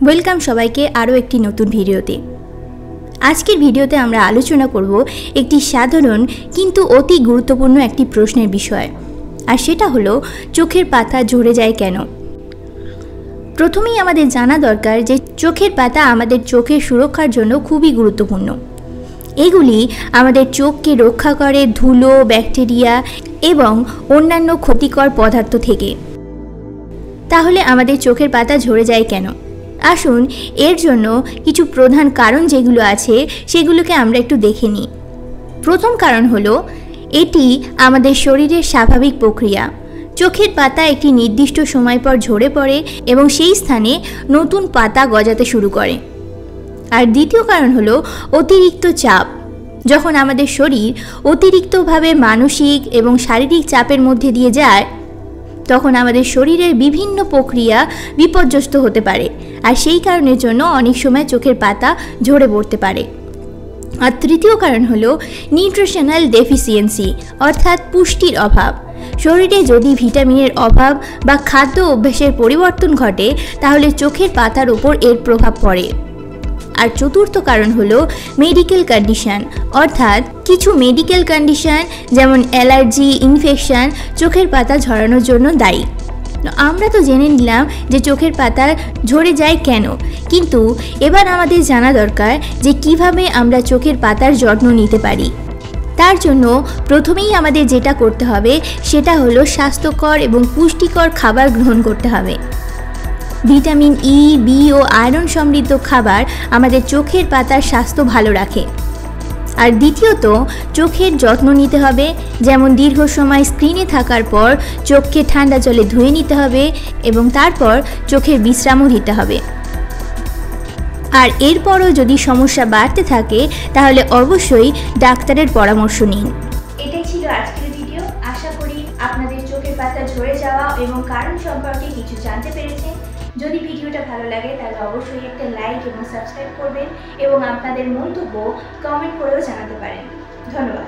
Welcome সবাইকে আরও একটি নতুন ভিডিওতে। আজকের ভিডিওতে আমরা আলোচনা করব একটি সাধারণ কিন্তু অতি গুরুত্বপূর্ণ একটি প্রশ্নের বিষয়, আর সেটা হলো চোখের পাতা ঝরে যায় কেন। প্রথমেই আমাদের জানা দরকার যে চোখের পাতা আমাদের চোখের সুরক্ষার জন্য খুবই গুরুত্বপূর্ণ। এগুলি আমাদের চোখকে রক্ষা করে ধুলো, ব্যাকটেরিয়া এবং অন্যান্য ক্ষতিকর পদার্থ থেকে। তাহলে আমাদের চোখের পাতা ঝরে যায় কেন? আসুন এর জন্য কিছু প্রধান কারণ যেগুলো আছে সেগুলোকে আমরা একটু দেখে নিই। প্রথম কারণ হলো এটি আমাদের শরীরের স্বাভাবিক প্রক্রিয়া। চোখের পাতা একটি নির্দিষ্ট সময় পর ঝরে পড়ে এবং সেই স্থানে নতুন পাতা গজাতে শুরু করে। আর দ্বিতীয় কারণ হলো অতিরিক্ত চাপ। যখন আমাদের শরীর অতিরিক্তভাবে মানসিক এবং শারীরিক চাপের মধ্যে দিয়ে যায়, তখন আমাদের শরীরের বিভিন্ন প্রক্রিয়া বিপর্যস্ত হতে পারে, আর সেই কারণের জন্য অনেক সময় চোখের পাতা ঝরে পড়তে পারে। আর তৃতীয় কারণ হলো নিউট্রিশনাল ডেফিসিয়েন্সি, অর্থাৎ পুষ্টির অভাব। শরীরে যদি ভিটামিনের অভাব বা খাদ্য অভ্যাসের পরিবর্তন ঘটে, তাহলে চোখের পাতার উপর এর প্রভাব পড়ে। আর চতুর্থ কারণ হলো মেডিকেল কন্ডিশন, অর্থাৎ কিছু মেডিকেল কন্ডিশন যেমন অ্যালার্জি, ইনফেকশন চোখের পাতা ঝরানোর জন্য দায়ী। আমরা তো জেনে নিলাম যে চোখের পাতা ঝরে যায় কেন, কিন্তু এবার আমাদের জানা দরকার যে কিভাবে আমরা চোখের পাতার যত্ন নিতে পারি। তার জন্য প্রথমেই আমাদের যেটা করতে হবে সেটা হলো স্বাস্থ্যকর এবং পুষ্টিকর খাবার গ্রহণ করতে হবে। ভিটামিন ই, বি ও আয়রন সমৃদ্ধ খাবার আমাদের চোখের পাতার স্বাস্থ্য ভালো রাখে। আর দ্বিতীয়ত চোখের যত্ন নিতে হবে, যেমন দীর্ঘ সময় স্ক্রিনে থাকার পর চোখকে ঠান্ডা জলে ধুয়ে নিতে হবে এবং তারপর চোখের বিশ্রামও দিতে হবে। আর এরপরও যদি সমস্যা বাড়তে থাকে তাহলে অবশ্যই ডাক্তারের পরামর্শ নিন। এটাই ছিল আজকের ভিডিও। আশা করি আপনাদের চোখের পাতা ঝরে যাওয়া এবং কারণ সম্পর্কে কিছু জানতে পেরেছেন। যদি ভিডিওটা ভালো লাগে তাহলে অবশ্যই একটা লাইক এবং সাবস্ক্রাইব করবেন এবং আপনাদের মন্তব্য কমেন্ট করেও জানাতে পারেন। ধন্যবাদ।